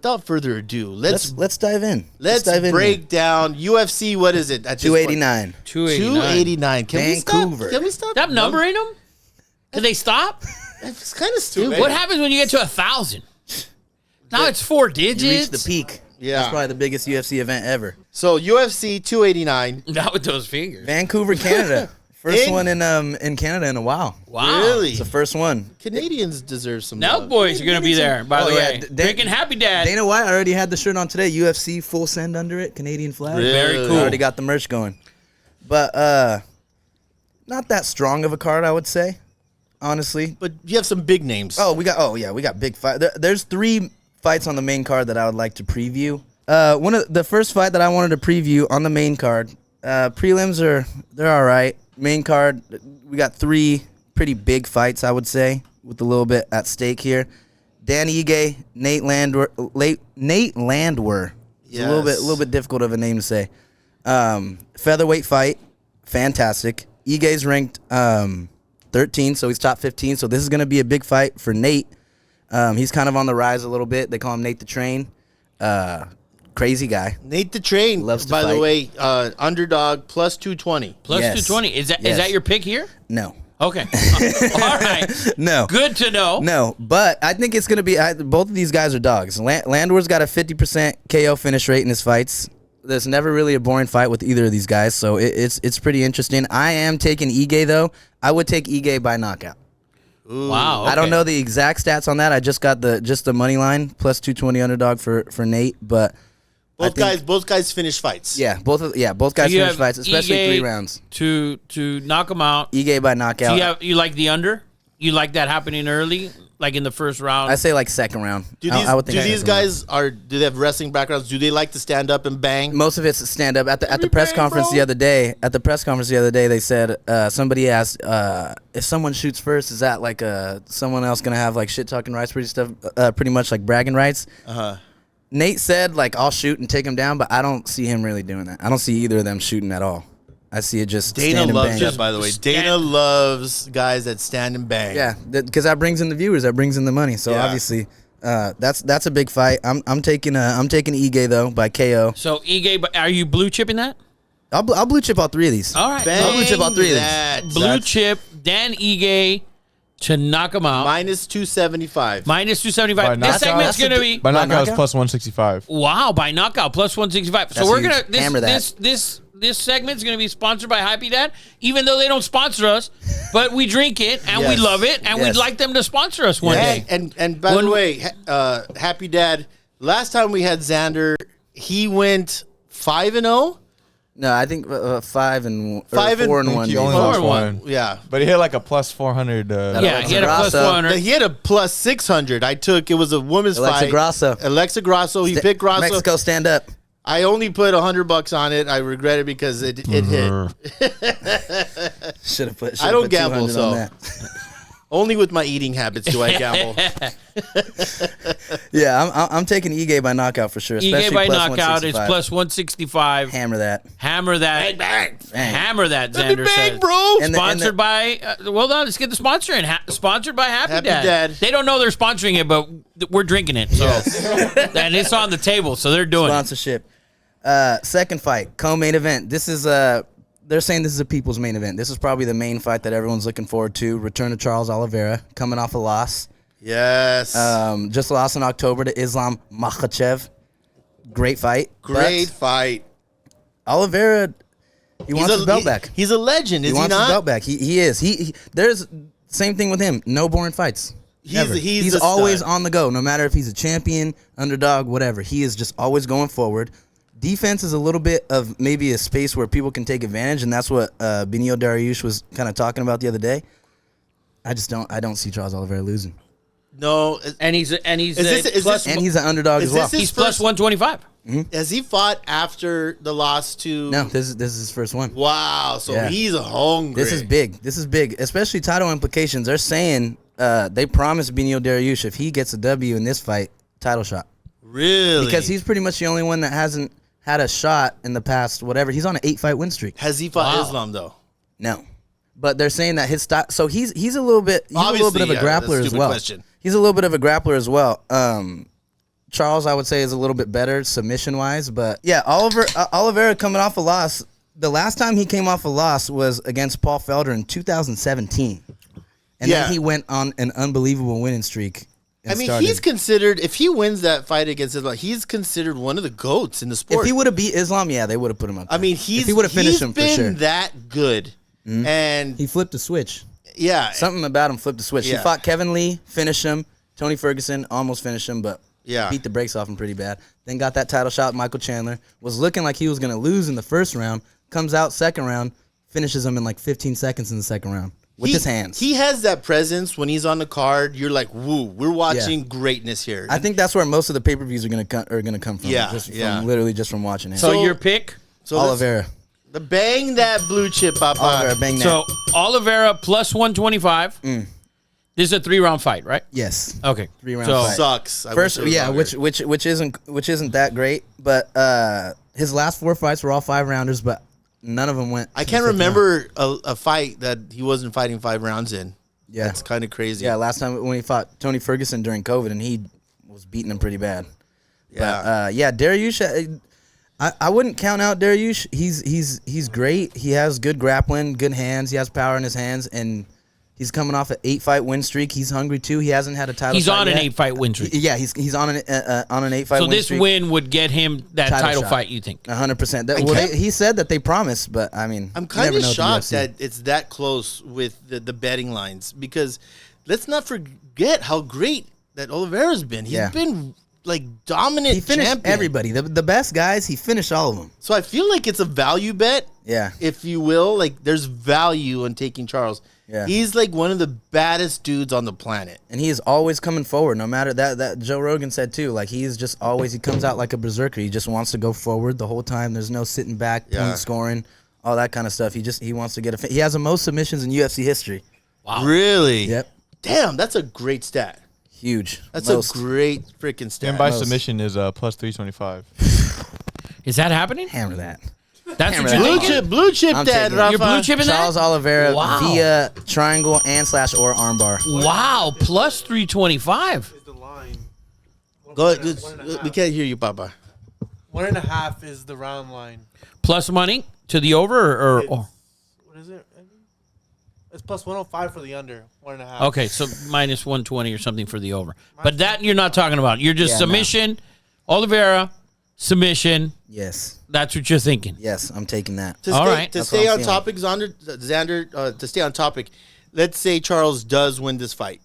without further ado, let's dive in. Let's break down UFC. What is it? At 289. 289. Vancouver. Can we stop? Stop numbering them? Can they stop? It's kind of stupid. What happens when you get to 1,000? Now it's 4 digits. You reach the peak. Yeah. That's probably the biggest UFC event ever. So UFC 289. Not with those fingers. Vancouver, Canada. First one in Canada in a while. Wow. Really? It's the first one. Canadians deserve some Now love. boys are going to be there, by the way. Drinking Happy Dad. Dana White already had the shirt on today. UFC full send under it. Canadian flag. Really? Very cool. Already got the merch going. But not that strong of a card, I would say. Honestly. But you have some big names. We got big fight. There's 3 fights on the main card that I would like to preview. One of the first fight that I wanted to preview on the main card. Prelims they're all right. Main card, we got 3 pretty big fights, I would say, with a little bit at stake here. Dan Ige, Nate Landwehr. It's a little bit difficult of a name to say. Featherweight fight, fantastic. Ige's ranked 13, so he's top 15. So this is going to be a big fight for Nate. He's kind of on the rise a little bit. They call him Nate the Train. Crazy guy. Nate the Train, Loves to by fight. the way, underdog plus 220. Plus Yes. 220. Is that your pick here? No. Okay. All right. No. Good to know. No, but I think it's going to be both of these guys are dogs. Landwehr's got a 50% KO finish rate in his fights. There's never really a boring fight with either of these guys, so it's pretty interesting. I am taking Ige, though. I would take Ige by knockout. Ooh. Wow. I don't know the exact stats on that. I just got the money line plus 220 underdog for Nate, but Both guys finish fights. yeah, both guys You finish have fights, especially Ige 3 rounds. to knock them out. Ige by knockout. So you like the under? You like that happening early, like in the first round? I say like second round. Do I would think these second round. guys do they have wrestling backgrounds? Do they like to stand up and bang? Most of it's stand up. At the press conference the other day, they said somebody asked if someone shoots first, is that like someone else gonna have like shit talking rights, pretty much like bragging rights? Nate said like I'll shoot and take him down, but I don't see him really doing that. I don't see either of them shooting at all. I see it just Dana stand and loves bang. that, by the way. Dana loves guys that stand and bang. Yeah, because that brings in the viewers, that brings in the money. So Yeah. obviously, that's a big fight. I'm taking Ige though by KO. So Ige, but are you blue chipping that? I'll blue chip all 3 of these. All right. I'll blue chip all 3 of these. that. Blue That's chip Dan Ige to knock him out. minus 275. Minus 275. This segment's going to be By knockout is knockout? plus 165. wow by knockout plus 165. That's So we're huge. gonna Hammer that. this segment's gonna be sponsored by Happy Dad, even though they don't sponsor us, but we drink it and we Yes. love it and Yes. we'd like them to sponsor us one day. And by the way, Happy Dad, last time we had Zander, he went 5-0. No, I think 5 and 5 and- 4 and 1. He maybe. only Four lost and one. 1. Yeah. But he hit like a plus 400. Yeah, he had a plus Grasso. 100. He had a plus 600. It was a women's Alexa fight. Grasso. Alexa Grasso. He picked Grasso. Mexico, stand up. I only put $100 on it. I regret it because it hit. Should have put. I don't put gamble, 200 so on that. Only with my eating habits do I gamble. Yeah, I'm taking Ige by knockout for sure. Ige Especially by plus knockout is 165. plus 165. Hammer that. Hammer that. Bang. Hammer that, Let me Zander bang, says. bro. And Sponsored by, well done, let's get the sponsor in. Sponsored by Happy, Happy Dad. Dad. They don't know they're sponsoring it, but we're drinking it. So, and it's on the table, so they're doing it. Sponsorship. Second fight, co-main event. This is they're saying this is a people's main event. This is probably the main fight that everyone's looking forward to. Return to Charles Oliveira, coming off a loss. Yes. Just lost in October to Islam Makhachev. Great fight. Great But fight. Oliveira, he wants his belt back. He's a legend, is He he wants his not? belt back. He is. He there's same thing with him. No boring fights. Never. He's a always stud. on the go, no matter if he's a champion, underdog, whatever. He is just always going forward. Defense is a little bit of maybe a space where people can take advantage, and that's what Benio Dariush was kind of talking about the other day. I don't see Charles Oliveira losing. No. And he's Is this- And he's an underdog Is as well. this his he's plus first- 125. Has he fought after the loss to? No, this is his first one. Wow. So Yeah. he's hungry. This is big, especially title implications. They're saying they promised Benio Dariush if he gets a W in this fight, title shot. Really? Because he's pretty much the only one that hasn't had a shot in the past, whatever. He's on an 8-fight win streak. Has he fought Wow. Islam though? No. But they're saying that his style, so he's a little bit of a Obviously, yeah, that's a grappler as stupid well. question. He's a little bit of a grappler as well. Charles, I would say, is a little bit better submission-wise. But, yeah, Oliveira coming off a loss. The last time he came off a loss was against Paul Felder in 2017. And then he went on an unbelievable winning streak. I mean, he's considered, if he wins that fight against Islam, he's considered one of the GOATs in the sport. If he would have beat Islam, yeah, they would have put him up there. I mean, if he would have finished him for sure. That good. Mm-hmm. And he flipped the switch. Yeah. Something about him flipped the switch. Yeah. He fought Kevin Lee, finished him. Tony Ferguson almost finished him, but beat the brakes off him pretty bad. Then got that title shot with Michael Chandler. Was looking like he was going to lose in the first round. Comes out second round, finishes him in like 15 seconds in the second round with his hands. He has that presence when he's on the card. You're like, woo, we're watching greatness here. I think that's where most of the pay-per-views are going to come from. Yeah, Literally just from watching him. So your pick? Oliveira. The bang that blue chip, Papa. Oliveira, bang that. So Oliveira plus 125. This is a 3-round fight, right? Yes. Okay. 3-round fight. Sucks. First, which isn't that great. But his last 4 fights were all 5-rounders, but none of them went. I can't remember a fight that he wasn't fighting 5 rounds in. Yeah, that's kind of crazy. Yeah, last time when he fought Tony Ferguson during COVID, and he was beating him pretty bad. Yeah, but, Dariush. I wouldn't count out Dariush. He's great. He has good grappling, good hands. He has power in his hands, and he's coming off an 8-fight win streak. He's hungry too. He hasn't had a title. He's fight on an yet. 8-fight win streak. Yeah, he's on an 8-fight win streak. So this win would get him that title fight. You think? 100%. He said that they promised, but I mean, I'm kind of shocked that it's that close with the betting lines, because let's not forget how great that Oliveira's been. He's been like dominant. He finished champion. everybody. The best guys, he finished all of them. So I feel like it's a value bet. Yeah. If you will, like there's value in taking Charles. Yeah. He's like one of the baddest dudes on the planet. And he is always coming forward, no matter that Joe Rogan said too. Like he comes out like a berserker. He just wants to go forward the whole time. There's no sitting back, point scoring, all that kind of stuff. He wants to get he has the most submissions in UFC history. Wow. Really? Yep. Damn, that's a great stat. Huge. That's a great freaking stat. And by submission is plus 325. Is that happening? Hammer that. That's what you're thinking? Blue chip dad, Rafa. You're blue chipping that? Charles Oliveira via triangle and / or armbar. Wow, plus 325. Is the line. Go ahead. We can't hear you, Papa. 1.5 is the round line. Plus money to the over or what is it? It's plus 105 for the under. 1.5. Okay, so minus 120 or something for the over. But that you're not talking about. You're just submission, Oliveira, submission. Yes. That's what you're thinking. Yes, I'm taking that. To stay on topic, Zander, to stay on topic, let's say Charles does win this fight.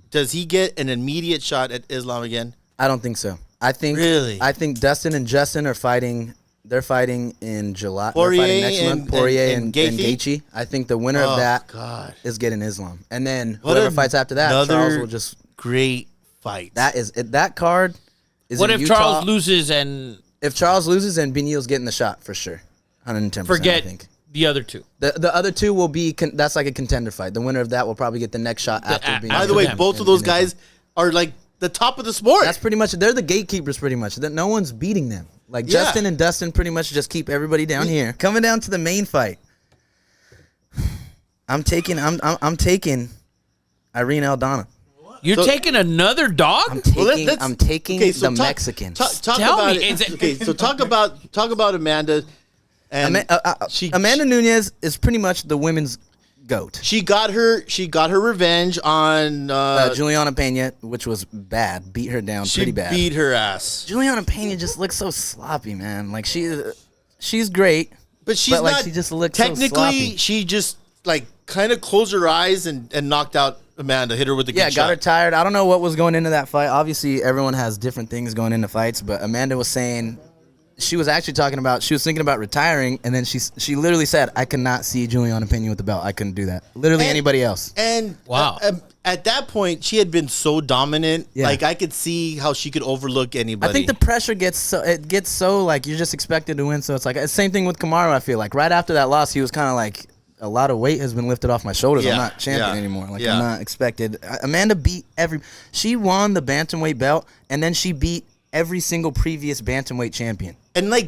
Does he get an immediate shot at Islam again? I don't think so. I think Dustin and Justin are fighting. They're fighting in July. Poirier they're fighting next month. Poirier and Gaethje. I think the winner of that is getting Islam, and then whoever fights after that, Charles will just great fight. That card is. What in if Utah. Charles loses and If Charles loses, and Beneil's getting the shot for sure, 110%. forget I think. the other two? The other two will be that's like a contender fight. The winner of that will probably get the next shot after Beneil. By the way, both of those guys are like the top of the sport. That's pretty much. They're the gatekeepers, pretty much. That no one's beating them. Like Justin and Dustin, pretty much just keep everybody down here. Coming down to the main fight, I'm taking Irene Aldana. You're taking another dog? I'm taking the Mexican. Talk Tell about me, it. Okay, so talk about Amanda. And Amanda Nunes is pretty much the women's GOAT. She got her revenge on Juliana Pena, which was bad. Beat her down pretty bad. She beat her ass. Juliana Pena just looks so sloppy, man. Like she's great, but she's not. She just looks technically. So sloppy. She just like kind of closed her eyes and knocked out Amanda. Hit her with a good shot. Got her tired. I don't know what was going into that fight. Obviously, everyone has different things going into fights, but Amanda was saying. She was actually she was thinking about retiring, and then she literally said, I could not see Juliana Pena with the belt. I couldn't do that. Literally anybody else. And wow. At that point, she had been so dominant. Yeah. Like, I could see how she could overlook anybody. I think the pressure gets so like, you're just expected to win. So it's like, same thing with Kamaru, I feel like. Right after that loss, he was kind of like, a lot of weight has been lifted off my shoulders. I'm not champion anymore. Like, I'm not expected. Amanda beat she won the bantamweight belt, and then she beat every single previous bantamweight champion. And like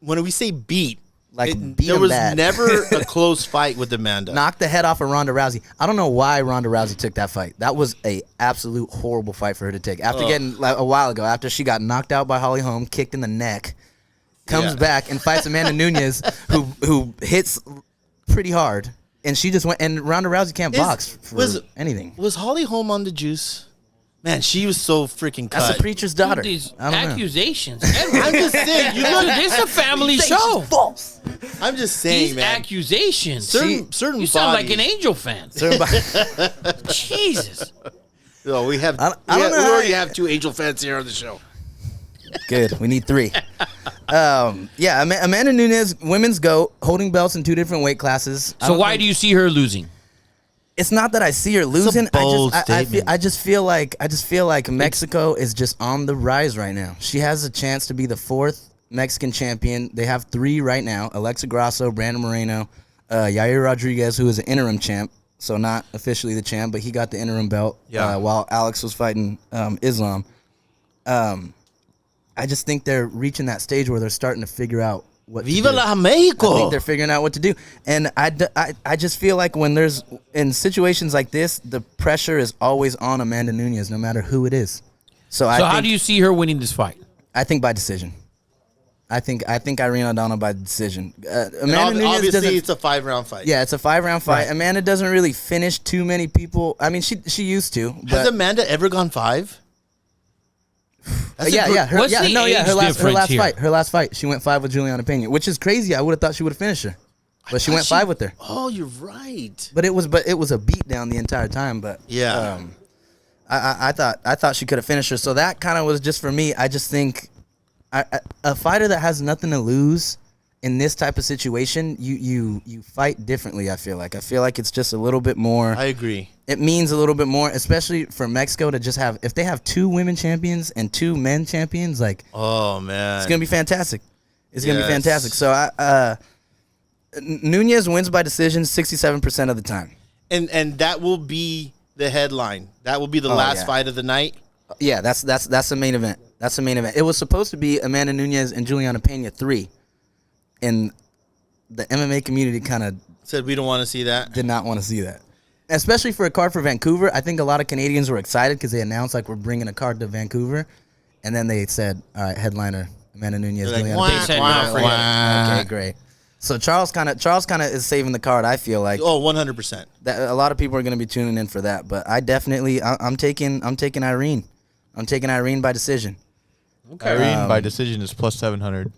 when we say beat, Like, beat there him was bad. never a close fight with Amanda. Knocked the head off of Ronda Rousey. I don't know why Ronda Rousey took that fight. That was a absolute horrible fight for her to take. After getting, like, a while ago, after she got knocked out by Holly Holm, kicked in the neck, comes back and fights Amanda Nunes, who hits pretty hard. And she just went, and Ronda Rousey can't box for anything. Was Holly Holm on the juice? Man, she was so freaking cut. That's the preacher's daughter. These I don't know. accusations. I'm just saying. You look, This is a family show. False. I'm just saying, These man. accusations. Certain You sound like bodies- an Angel fan. Jesus. Oh, we have. I don't we know. already have 2 Angel fans here on the show. Good. We need 3. Yeah, Amanda Nunes, women's GOAT, holding belts in 2 different weight classes. So why do you see her losing? It's not that I see her losing. bold I just feel like Mexico is just on the rise right now. She has a chance to be the 4th Mexican champion. They have 3 right now: Alexa Grasso, Brandon Moreno, Yair Rodriguez, who is an interim champ, so not officially the champ, but he got the interim belt while Alex was fighting Islam. I just think they're reaching that stage where they're starting to figure out what Viva to do. la Mexico! I think they're figuring out what to do. And I just feel like when there's, in situations like this, the pressure is always on Amanda Nunes, no matter who it is. So How do you see her winning this fight? I think by decision. I think Irene Aldana by decision. Amanda Nunes obviously, it's a 5-round fight. Yeah, it's a 5-round fight. Right. Amanda doesn't really finish too many people. I mean, she used to. But Has Amanda ever gone 5? Her last here? fight, she went 5 with Juliana Pena, which is crazy. I would have thought she would have finished her, but she went 5 with her. Oh, you're right. But it was a beat down the entire time. But yeah, I thought she could have finished her. So that kind of was just for me. I just think a fighter that has nothing to lose in this type of situation, you fight differently. I feel like it's just a little bit more. I agree. It means a little bit more, especially for Mexico to just have, if they have 2 women champions and 2 men champions, like, oh man, it's gonna be fantastic. It's gonna be fantastic. So Nunes wins by decision 67% of the time. And that will be the headline. That will be the last fight of the night. Yeah, that's the main event. That's the main event. It was supposed to be Amanda Nunes and Juliana Pena 3, and the MMA community kind of said we don't want to see that. Did not want to see that. Especially for a card for Vancouver. I think a lot of Canadians were excited because they announced, like, we're bringing a card to Vancouver. And then they said, all right, headliner, Amanda Nunes. Like, They said no, forget it. Okay, great. So Charles kind of is saving the card, I feel like. Oh, 100%. That, a lot of people are going to be tuning in for that. But I definitely, I'm taking Irene. I'm taking Irene by decision. Okay. Irene by decision is plus 700.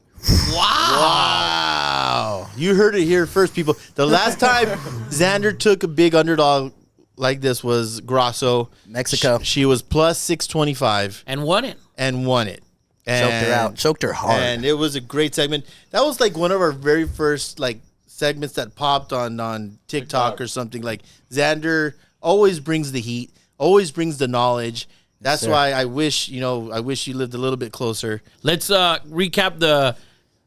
Wow. You heard it here first, people. The last time Zander took a big underdog like this was Grasso. Mexico. She was plus 625. And won it. And won it. Choked her out. Choked her hard. And it was a great segment. That was like one of our very first like segments that popped on TikTok or something. Like Zander always brings the heat, always brings the knowledge. That's why I wish you lived a little bit closer. Let's recap the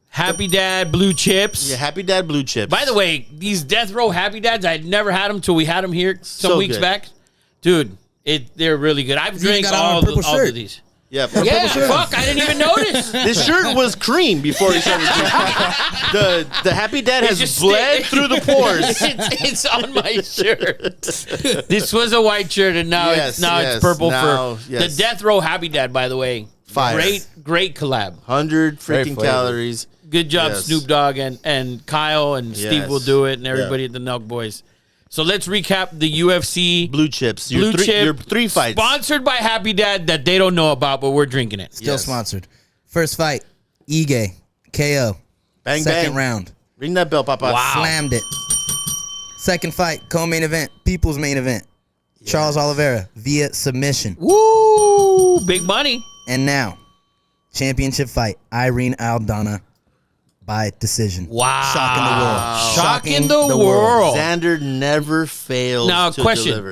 Happy Dad Blue Chips. Yeah, Happy Dad Blue Chips. By the way, these Death Row Happy Dads, I'd never had them till we had them here some weeks back. Dude, they're really good. I've drank all of these. Yeah, fuck, I didn't even notice. This shirt was cream before he started drinking. The Happy Dad has bled through the pores. It's on my shirt. This was a white shirt, and now it's purple fur. The Death Row Happy Dad, by the way. Fire. Great collab. 100 freaking calories. Good job, Snoop Dogg and Kyle and Steve will do it, and everybody at the Nelk Boys. So let's recap the UFC Blue Chips. Blue Chip. Your 3 fights. Sponsored by Happy Dad that they don't know about, but we're drinking it. Still sponsored. First fight, Ige, KO. Bang, Second bang. round. Ring that bell, Papa. Wow. Slammed it. Second fight, co-main event, people's main event. Yes. Charles Oliveira via submission. Woo! Big money. And now, championship fight, Irene Aldana by decision. Wow. Shocking the world. Shocking the world. Zander never fails now, to question. deliver.